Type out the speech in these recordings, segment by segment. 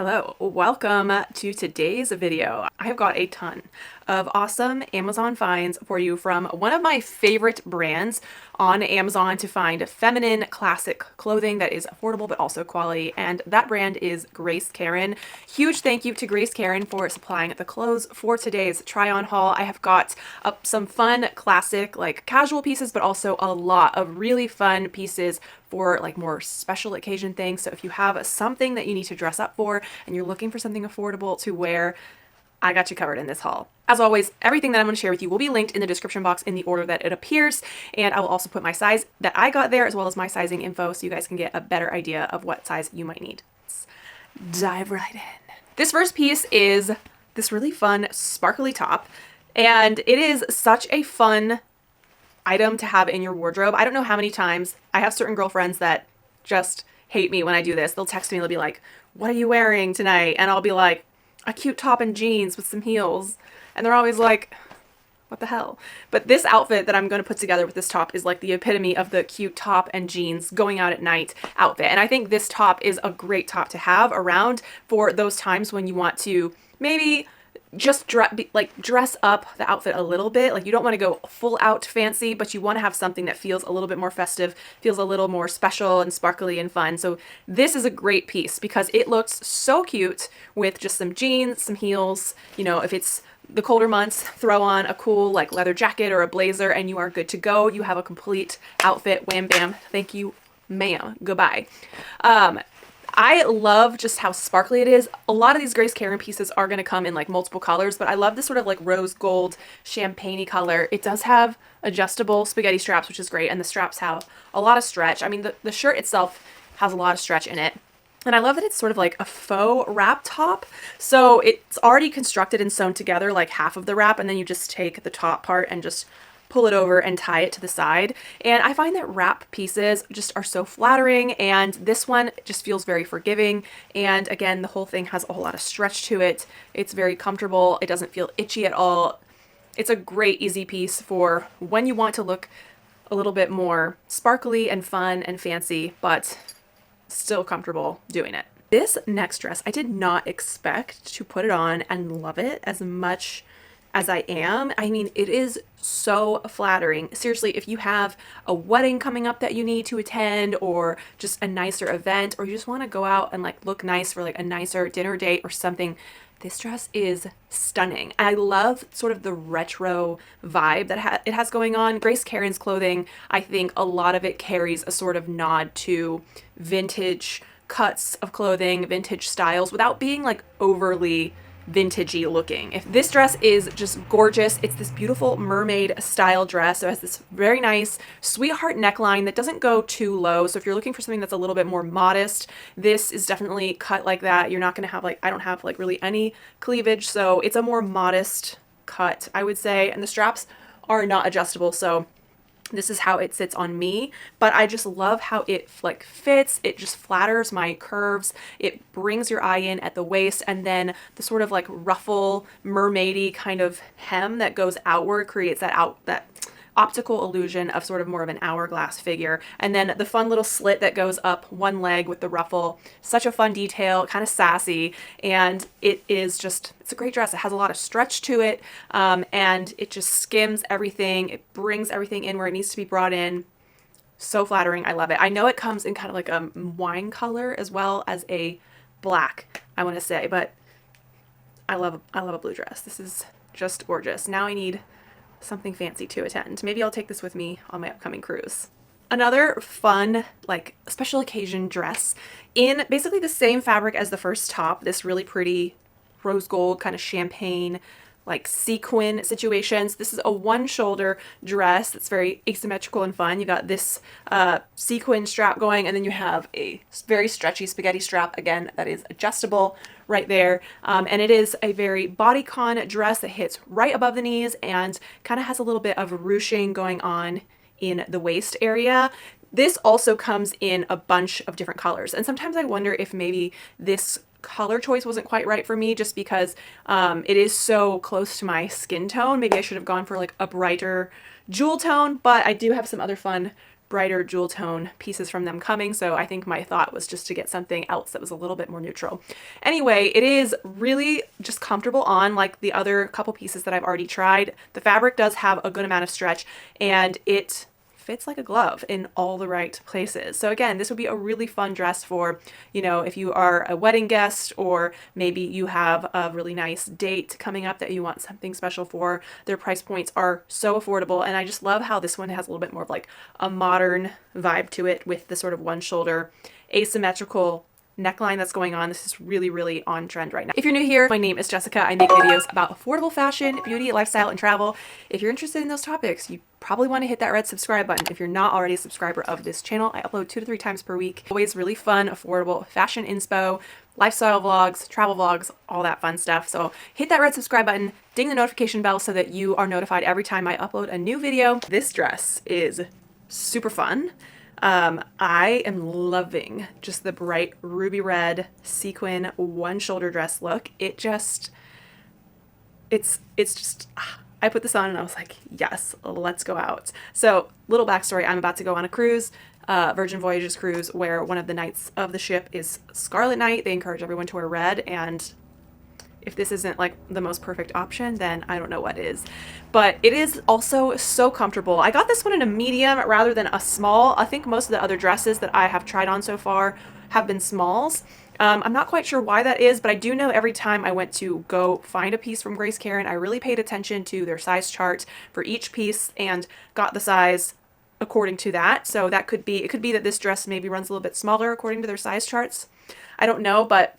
Hello, welcome to today's video. I've got a ton of awesome Amazon finds for you from one of my favorite brands on Amazon to find feminine classic clothing that is affordable but also quality, and that brand is Grace Karen. Huge thank you to Grace Karen for supplying the clothes for today's try-on haul. I have got some fun classic like casual pieces, but also a lot of really fun pieces for like more special occasion things. So if you have something that you need to dress up for and you're looking for something affordable to wear, I got you covered in this haul. As always, everything that I'm going to share with you will be linked in the description box in the order that it appears, and I will also put my size that I got there as well as my sizing info so you guys can get a better idea of what size you might need. Let's dive right in. This first piece is this really fun sparkly top, and it is such a fun item to have in your wardrobe. I don't know how many times I have certain girlfriends that just hate me when I do this. They'll text me, they'll be like, "What are you wearing tonight?" And I'll be like, "A cute top and jeans with some heels." And they're always like, "What the hell?" But this outfit that I'm going to put together with this top is like the epitome of the cute top and jeans going out at night outfit. And I think this top is a great top to have around for those times when you want to maybe just dress up the outfit a little bit. Like, you don't want to go full out fancy, but you want to have something that feels a little bit more festive, feels a little more special and sparkly and fun. So this is a great piece because it looks so cute with just some jeans, some heels. You know, if it's the colder months, throw on a cool like leather jacket or a blazer and you are good to go. You have a complete outfit. Wham bam. Thank you, ma'am. Goodbye. I love just how sparkly it is. A lot of these Grace Karen pieces are going to come in like multiple colors, but I love this sort of like rose gold champagne-y color. It does have adjustable spaghetti straps, which is great, and the straps have a lot of stretch. I mean, the shirt itself has a lot of stretch in it. And I love that it's sort of like a faux wrap top. So it's already constructed and sewn together like half of the wrap, and then you just take the top part and just pull it over and tie it to the side. And I find that wrap pieces just are so flattering, and this one just feels very forgiving. And again, the whole thing has a whole lot of stretch to it. It's very comfortable. It doesn't feel itchy at all. It's a great easy piece for when you want to look a little bit more sparkly and fun and fancy, but still comfortable doing it. This next dress, I did not expect to put it on and love it as much as I am. I mean, it is so flattering. Seriously, if you have a wedding coming up that you need to attend, or just a nicer event, or you just want to go out and like look nice for like a nicer dinner date or something, this dress is stunning. I love sort of the retro vibe that it has going on. Grace Karen's clothing, I think a lot of it carries a sort of nod to vintage cuts of clothing, vintage styles, without being like overly vintagey looking. If this dress is just gorgeous, it's this beautiful mermaid style dress. So it has this very nice sweetheart neckline that doesn't go too low. So if you're looking for something that's a little bit more modest, this is definitely cut like that. You're not going to have like, I don't have like really any cleavage. So it's a more modest cut, I would say. And the straps are not adjustable. So this is how it sits on me, but I just love how it like fits. It just flatters my curves. It brings your eye in at the waist, and then the sort of like ruffle mermaidy kind of hem that goes outward creates that optical illusion of sort of more of an hourglass figure. And then the fun little slit that goes up one leg with the ruffle, such a fun detail, kind of sassy, and it is just, it's a great dress. It has a lot of stretch to it, and it just skims everything. It brings everything in where it needs to be brought in. So flattering. I love it. I know it comes in kind of like a wine color as well as a black, I want to say, but I love a blue dress. This is just gorgeous. Now I need something fancy to attend. Maybe I'll take this with me on my upcoming cruise. Another fun, like special occasion dress in basically the same fabric as the first top, this really pretty rose gold kind of champagne like sequin situations. This is a one shoulder dress that's very asymmetrical and fun. You got this sequin strap going, and then you have a very stretchy spaghetti strap again that is adjustable right there. And it is a very bodycon dress that hits right above the knees and kind of has a little bit of ruching going on in the waist area. This also comes in a bunch of different colors, and sometimes I wonder if maybe this color choice wasn't quite right for me just because it is so close to my skin tone. Maybe I should have gone for like a brighter jewel tone, but I do have some other fun brighter jewel tone pieces from them coming, so I think my thought was just to get something else that was a little bit more neutral. Anyway, it is really just comfortable on, like the other couple pieces that I've already tried. The fabric does have a good amount of stretch, and it fits like a glove in all the right places. So again, this would be a really fun dress for, you know, if you are a wedding guest, or maybe you have a really nice date coming up that you want something special for. Their price points are so affordable, and I just love how this one has a little bit more of like a modern vibe to it with the sort of one shoulder asymmetrical neckline that's going on. This is really, really on trend right now. If you're new here, my name is Jessica. I make videos about affordable fashion, beauty, lifestyle, and travel. If you're interested in those topics, you probably want to hit that red subscribe button. If you're not already a subscriber of this channel, I upload 2 to 3 times per week. Always really fun, affordable fashion inspo, lifestyle vlogs, travel vlogs, all that fun stuff. So hit that red subscribe button, ding the notification bell so that you are notified every time I upload a new video. This dress is super fun. I am loving just the bright ruby red sequin one shoulder dress look. It's just, I put this on and I was like, yes, let's go out. So little backstory, I'm about to go on a cruise, Virgin Voyages cruise, where one of the nights of the ship is Scarlet Night. They encourage everyone to wear red, and if this isn't like the most perfect option, then I don't know what is. But it is also so comfortable. I got this one in a medium rather than a small. I think most of the other dresses that I have tried on so far have been smalls. I'm not quite sure why that is, but I do know every time I went to go find a piece from Grace Karen, I really paid attention to their size chart for each piece and got the size according to that. So that could be, it could be that this dress maybe runs a little bit smaller according to their size charts. I don't know, but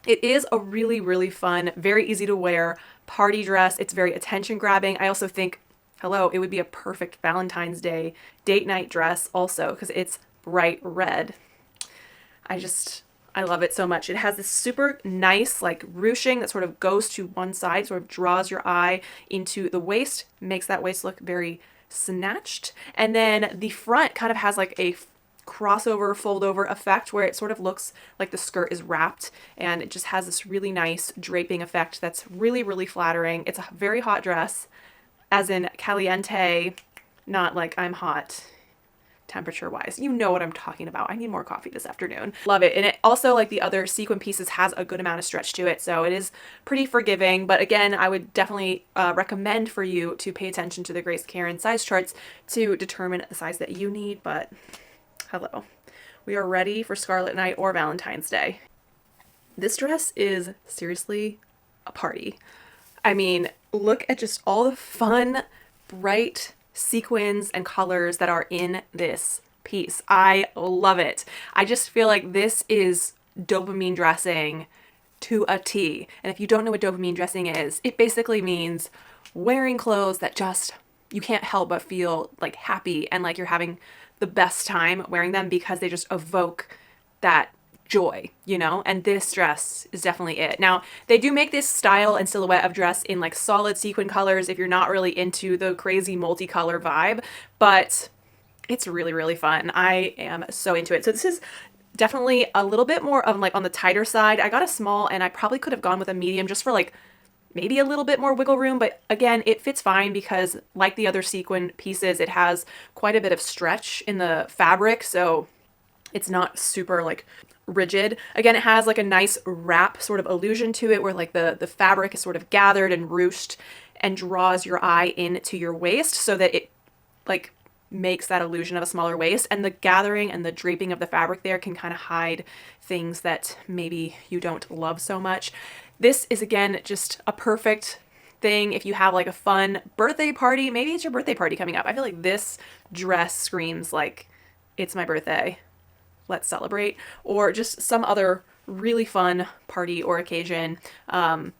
it is a really, really fun, very easy to wear party dress. It's very attention grabbing. I also think, hello, it would be a perfect Valentine's Day date night dress also, because it's bright red. I love it so much. It has this super nice like ruching that sort of goes to one side, sort of draws your eye into the waist, makes that waist look very snatched. And then the front kind of has like a crossover fold over effect where it sort of looks like the skirt is wrapped, and it just has this really nice draping effect that's really, really flattering. It's a very hot dress, as in caliente, not like I'm hot temperature wise. You know what I'm talking about. I need more coffee this afternoon. Love it. And it also, like the other sequin pieces, has a good amount of stretch to it, so it is pretty forgiving. But again, I would definitely recommend for you to pay attention to the Grace Karen size charts to determine the size that you need. But hello, we are ready for Scarlet Night or Valentine's Day. This dress is seriously a party. I mean, look at just all the fun, bright sequins and colors that are in this piece. I love it. I just feel like this is dopamine dressing to a T. And if you don't know what dopamine dressing is, it basically means wearing clothes that just, you can't help but feel like happy and like you're having the best time wearing them because they just evoke that joy, you know? And this dress is definitely it. Now, they do make this style and silhouette of dress in like solid sequin colors if you're not really into the crazy multicolor vibe, but it's really, really fun. I am so into it. So this is definitely a little bit more of like on the tighter side. I got a small and I probably could have gone with a medium just for like maybe a little bit more wiggle room, but again, it fits fine because like the other sequin pieces, it has quite a bit of stretch in the fabric, so it's not super like rigid. Again, it has like a nice wrap sort of illusion to it where like the fabric is sort of gathered and ruched and draws your eye into your waist so that it like makes that illusion of a smaller waist, and the gathering and the draping of the fabric there can kind of hide things that maybe you don't love so much. This is again just a perfect thing if you have like a fun birthday party. Maybe it's your birthday party coming up. I feel like this dress screams like it's my birthday, let's celebrate, or just some other really fun party or occasion. I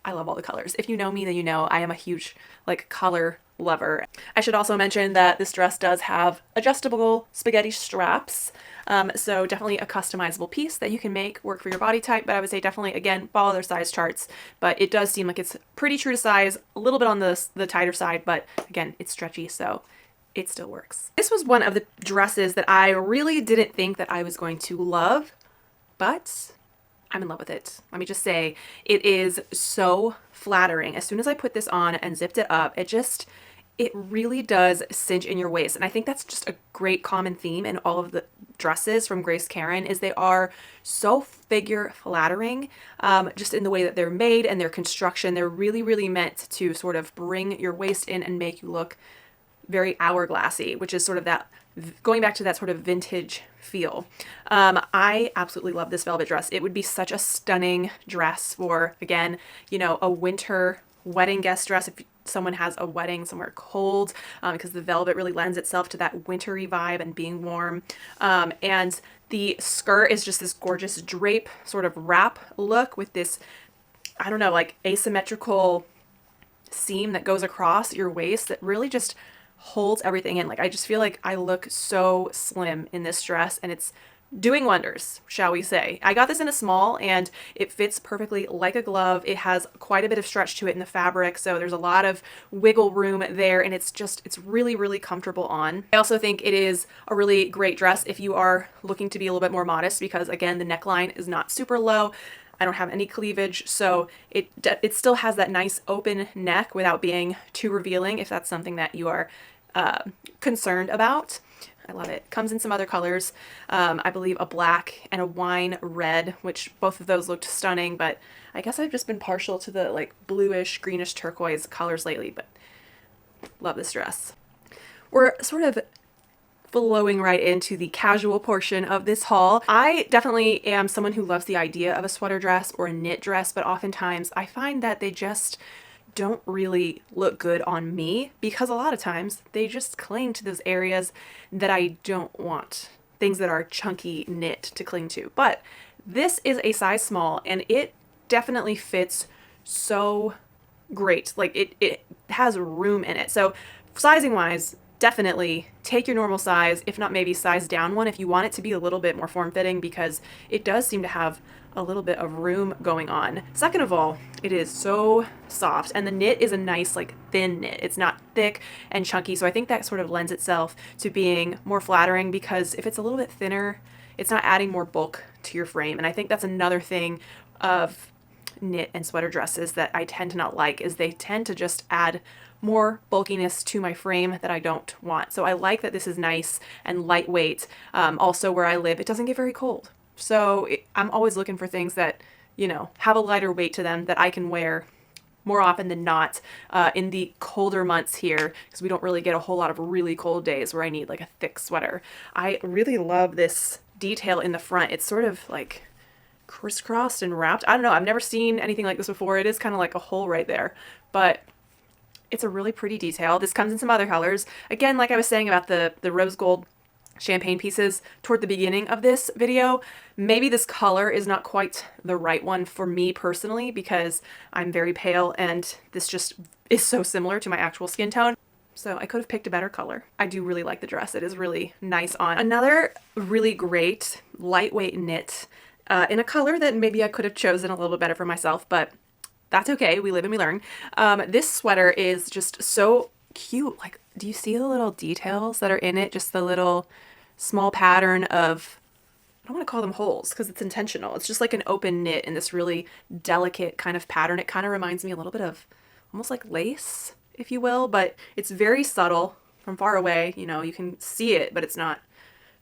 love all the colors. If you know me, then you know I am a huge like color lover. I should also mention that this dress does have adjustable spaghetti straps. So definitely a customizable piece that you can make work for your body type, but I would say definitely, again, follow their size charts, but it does seem like it's pretty true to size, a little bit on the tighter side, but again, it's stretchy, so it still works. This was one of the dresses that I really didn't think that I was going to love, but I'm in love with it. Let me just say, it is so flattering. As soon as I put this on and zipped it up, it really does cinch in your waist. And I think that's just a great common theme in all of the dresses from Grace Karen is they are so figure flattering, just in the way that they're made and their construction. They're really, really meant to sort of bring your waist in and make you look very hourglassy, which is sort of that, going back to that sort of vintage feel. I absolutely love this velvet dress. It would be such a stunning dress for, again, you know, a winter wedding guest dress if someone has a wedding somewhere cold, because the velvet really lends itself to that wintry vibe and being warm. And the skirt is just this gorgeous drape sort of wrap look with this, I don't know, like asymmetrical seam that goes across your waist that really just holds everything in. Like, I just feel like I look so slim in this dress, and it's doing wonders, shall we say. I got this in a small and it fits perfectly like a glove. It has quite a bit of stretch to it in the fabric, so there's a lot of wiggle room there, and it's really, really comfortable on. I also think it is a really great dress if you are looking to be a little bit more modest, because again, the neckline is not super low. I don't have any cleavage, so it still has that nice open neck without being too revealing if that's something that you are concerned about. I love it. Comes in some other colors. I believe a black and a wine red, which both of those looked stunning, but I guess I've just been partial to the like bluish, greenish turquoise colors lately, but love this dress. We're sort of flowing right into the casual portion of this haul. I definitely am someone who loves the idea of a sweater dress or a knit dress, but oftentimes I find that they just don't really look good on me, because a lot of times they just cling to those areas that I don't want, things that are chunky knit to cling to. But this is a size small and it definitely fits so great. Like it has room in it. So sizing wise, definitely take your normal size, if not maybe size down one if you want it to be a little bit more form-fitting, because it does seem to have a little bit of room going on. Second of all, it is so soft, and the knit is a nice like thin knit. It's not thick and chunky, so I think that sort of lends itself to being more flattering, because if it's a little bit thinner, it's not adding more bulk to your frame. And I think that's another thing of knit and sweater dresses that I tend to not like, is they tend to just add more bulkiness to my frame that I don't want. So I like that this is nice and lightweight. Also, where I live, it doesn't get very cold. So I'm always looking for things that, you know, have a lighter weight to them that I can wear more often than not in the colder months here, because we don't really get a whole lot of really cold days where I need like a thick sweater. I really love this detail in the front. It's sort of like crisscrossed and wrapped. I don't know. I've never seen anything like this before. It is kind of like a hole right there, but it's a really pretty detail. This comes in some other colors. Again, like I was saying about the rose gold champagne pieces toward the beginning of this video, maybe this color is not quite the right one for me personally, because I'm very pale and this just is so similar to my actual skin tone. So I could have picked a better color. I do really like the dress. It is really nice on. Another really great lightweight knit in a color that maybe I could have chosen a little bit better for myself, but that's okay. We live and we learn. This sweater is just so cute. Like, do you see the little details that are in it? Just the little small pattern of, I don't want to call them holes because it's intentional. It's just like an open knit in this really delicate kind of pattern. It kind of reminds me a little bit of almost like lace, if you will, but it's very subtle from far away. You know, you can see it, but it's not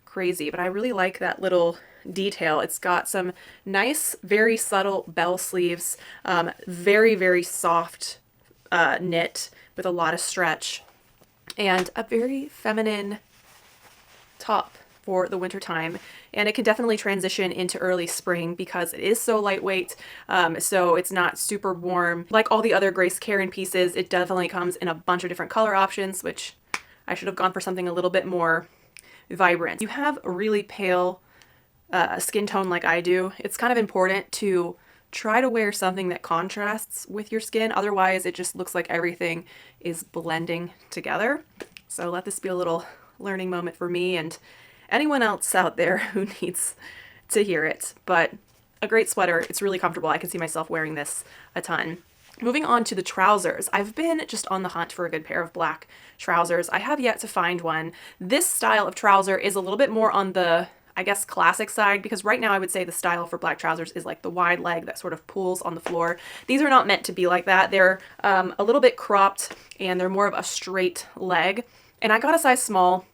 crazy. But I really like that little detail. It's got some nice, very subtle bell sleeves, very, very soft knit with a lot of stretch, and a very feminine top for the winter time. And it can definitely transition into early spring because it is so lightweight, so it's not super warm. Like all the other Grace Karen pieces, it definitely comes in a bunch of different color options, which I should have gone for something a little bit more vibrant. You have a really pale skin tone like I do, it's kind of important to try to wear something that contrasts with your skin. Otherwise, it just looks like everything is blending together. So let this be a little learning moment for me and anyone else out there who needs to hear it. But a great sweater. It's really comfortable. I can see myself wearing this a ton. Moving on to the trousers. I've been just on the hunt for a good pair of black trousers. I have yet to find one. This style of trouser is a little bit more on the I guess, classic side, because right now I would say the style for black trousers is like the wide leg that sort of pulls on the floor. These are not meant to be like that. They're a little bit cropped and they're more of a straight leg. And I got a size small.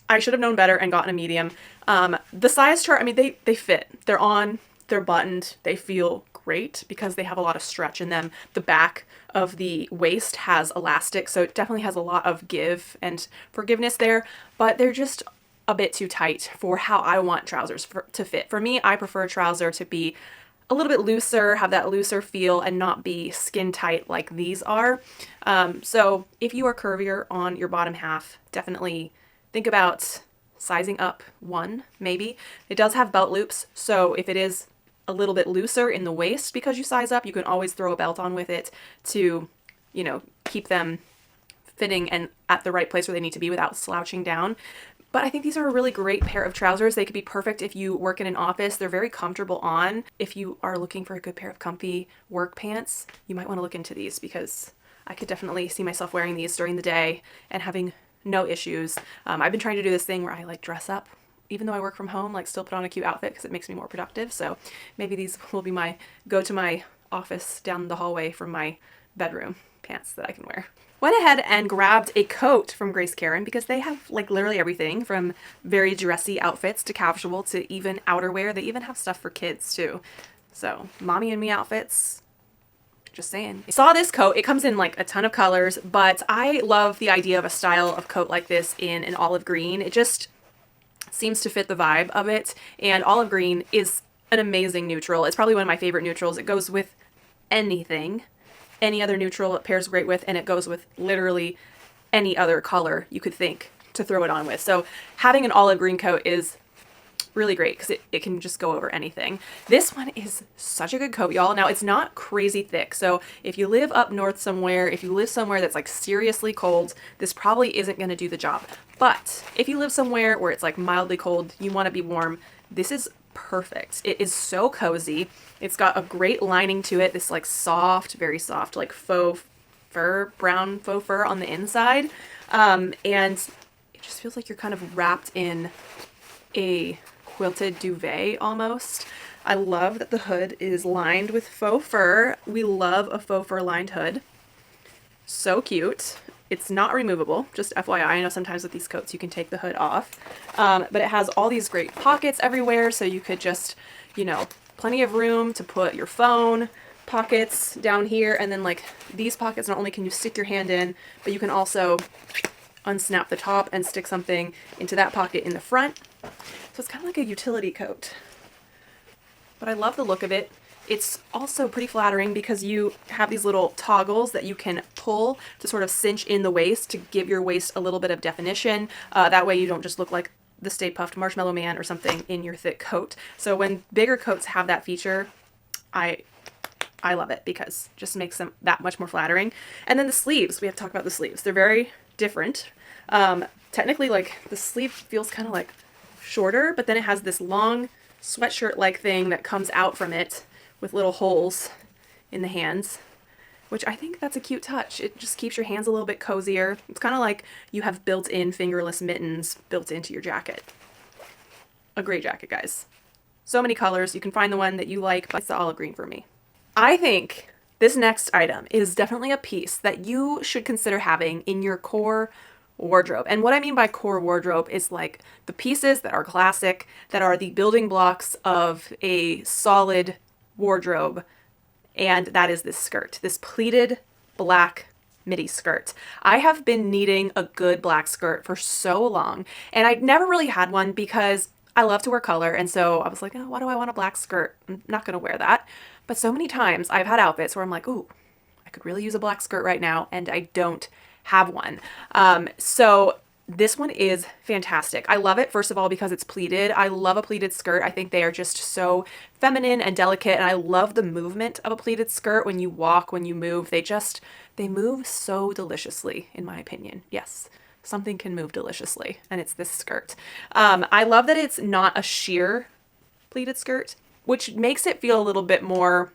I should have known better and gotten a medium. The size chart, I mean, they fit. They're on, they're buttoned, they feel great because they have a lot of stretch in them. The back of the waist has elastic, so it definitely has a lot of give and forgiveness there, but they're just a bit too tight for how I want trousers to fit. For me, I prefer a trouser to be a little bit looser, have that looser feel, and not be skin tight like these are. So if you are curvier on your bottom half, definitely think about sizing up one, maybe. It does have belt loops, so if it is a little bit looser in the waist because you size up, you can always throw a belt on with it to, you know, keep them fitting and at the right place where they need to be without slouching down. But I think these are a really great pair of trousers. They could be perfect if you work in an office. They're very comfortable on. If you are looking for a good pair of comfy work pants, you might want to look into these, because I could definitely see myself wearing these during the day and having no issues. I've been trying to do this thing where I like dress up even though I work from home, like still put on a cute outfit because it makes me more productive. So maybe these will be my go to my office down the hallway from my bedroom pants that I can wear. Went ahead and grabbed a coat from Grace Karen because they have like literally everything from very dressy outfits to casual to even outerwear. They even have stuff for kids too. So mommy and me outfits, just saying. I saw this coat. It comes in like a ton of colors, but I love the idea of a style of coat like this in an olive green. It just seems to fit the vibe of it, and olive green is an amazing neutral. It's probably one of my favorite neutrals. It goes with anything. Any other neutral it pairs great with, and it goes with literally any other color you could think to throw it on with. So having an olive green coat is really great because it can just go over anything. This one is such a good coat, y'all. Now, it's not crazy thick, so if you live up north somewhere, if you live somewhere that's like seriously cold, this probably isn't going to do the job. But if you live somewhere where it's like mildly cold, you want to be warm, this is perfect. It is so cozy. It's got a great lining to it, this like soft, very soft, like faux fur, brown faux fur on the inside, and it just feels like you're kind of wrapped in a quilted duvet almost. I love that the hood is lined with faux fur. We love a faux fur lined hood. So cute. It's not removable, just FYI. I know sometimes with these coats you can take the hood off, but it has all these great pockets everywhere, so you could just, you know, plenty of room to put your phone, pockets down here, and then like these pockets, not only can you stick your hand in, but you can also unsnap the top and stick something into that pocket in the front. So it's kind of like a utility coat, but I love the look of it. It's also pretty flattering because you have these little toggles that you can pull to sort of cinch in the waist to give your waist a little bit of definition. That way you don't just look like the Stay Puft Marshmallow Man or something in your thick coat. So when bigger coats have that feature, I love it because it just makes them that much more flattering. And then the sleeves, we have to talk about the sleeves. They're very different. Technically, like the sleeve feels kind of like shorter, but then it has this long sweatshirt-like thing that comes out from it with little holes in the hands, which I think that's a cute touch. It just keeps your hands a little bit cozier. It's kind of like you have built-in fingerless mittens built into your jacket. A great jacket, guys. So many colors. You can find the one that you like, but it's the olive green for me. I think this next item is definitely a piece that you should consider having in your core wardrobe. And what I mean by core wardrobe is like the pieces that are classic, that are the building blocks of a solid wardrobe. And that is this skirt, this pleated black midi skirt. I have been needing a good black skirt for so long, and I never really had one because I love to wear color. And so I was like, oh, why do I want a black skirt? I'm not going to wear that. But so many times I've had outfits where I'm like, ooh, I could really use a black skirt right now, and I don't have one. So this one is fantastic. I love it, first of all, because it's pleated. I love a pleated skirt. I think they are just so feminine and delicate, and I love the movement of a pleated skirt. When you walk, when you move, they move so deliciously, in my opinion. Yes, something can move deliciously, and it's this skirt. I love that it's not a sheer pleated skirt, which makes it feel a little bit more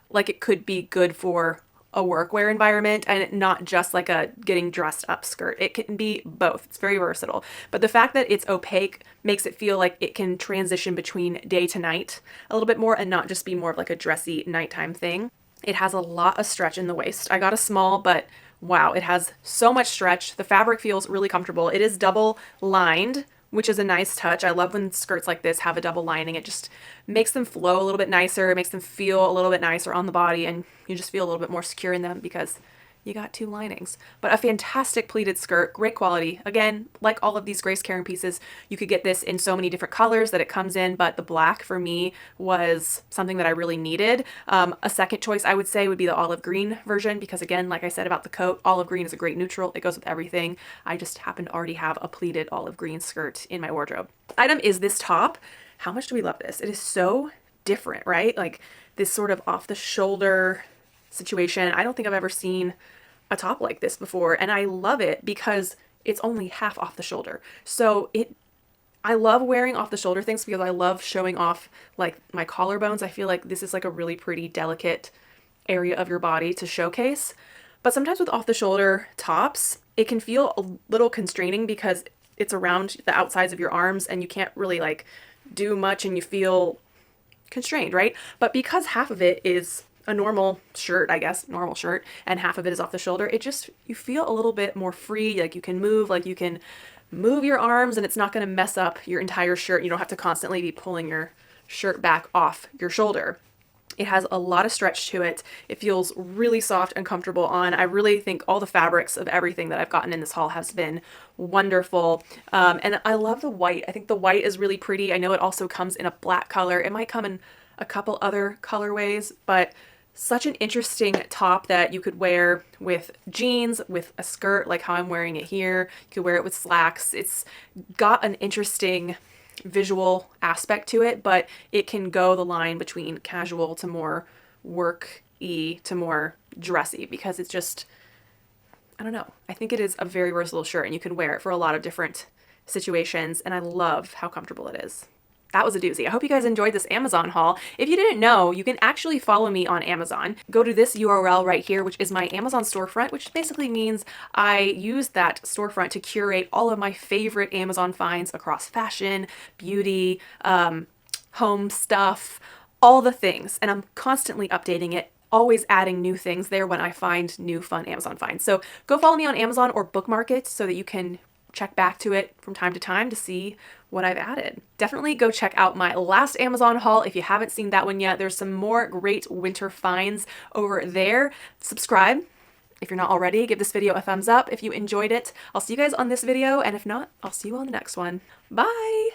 like it could be good for a workwear environment and not just like a getting dressed up skirt. It can be both. It's very versatile. But the fact that it's opaque makes it feel like it can transition between day to night a little bit more and not just be more of like a dressy nighttime thing. It has a lot of stretch in the waist. I got a small, but wow, it has so much stretch. The fabric feels really comfortable. It is double lined, which is a nice touch. I love when skirts like this have a double lining. It just makes them flow a little bit nicer. It makes them feel a little bit nicer on the body, and you just feel a little bit more secure in them because you got two linings. But a fantastic pleated skirt, great quality. Again, like all of these Grace Karen pieces, you could get this in so many different colors that it comes in, but the black for me was something that I really needed. A second choice I would say would be the olive green version because again, like I said about the coat, olive green is a great neutral. It goes with everything. I just happen to already have a pleated olive green skirt in my wardrobe. Item is this top. How much do we love this? It is so different, right? Like this sort of off the shoulder situation. I don't think I've ever seen a top like this before, and I love it because it's only half off the shoulder. So I love wearing off the shoulder things because I love showing off like my collarbones. I feel like this is like a really pretty delicate area of your body to showcase. But sometimes with off the shoulder tops, it can feel a little constraining because it's around the outsides of your arms and you can't really like do much and you feel constrained, right? But because half of it is a normal shirt, I guess, normal shirt, and half of it is off the shoulder, it just, you feel a little bit more free, like you can move your arms and it's not gonna mess up your entire shirt. You don't have to constantly be pulling your shirt back off your shoulder. It has a lot of stretch to it. It feels really soft and comfortable on. I really think all the fabrics of everything that I've gotten in this haul has been wonderful. And I love the white. I think the white is really pretty. I know it also comes in a black color. It might come in a couple other colorways, but such an interesting top that you could wear with jeans, with a skirt like how I'm wearing it here. You could wear it with slacks. It's got an interesting visual aspect to it, but it can go the line between casual to more work-y to more dressy because it's just, I don't know. I think it is a very versatile shirt and you can wear it for a lot of different situations, and I love how comfortable it is. That was a doozy. I hope you guys enjoyed this Amazon haul. If you didn't know, you can actually follow me on Amazon. Go to this URL right here, which is my Amazon storefront, which basically means I use that storefront to curate all of my favorite Amazon finds across fashion, beauty, home stuff, all the things. And I'm constantly updating it, always adding new things there when I find new fun Amazon finds. So go follow me on Amazon or bookmark it so that you can check back to it from time to time to see what I've added. Definitely go check out my last Amazon haul if you haven't seen that one yet. There's some more great winter finds over there. Subscribe if you're not already. Give this video a thumbs up if you enjoyed it. I'll see you guys on this video, and if not, I'll see you on the next one. Bye!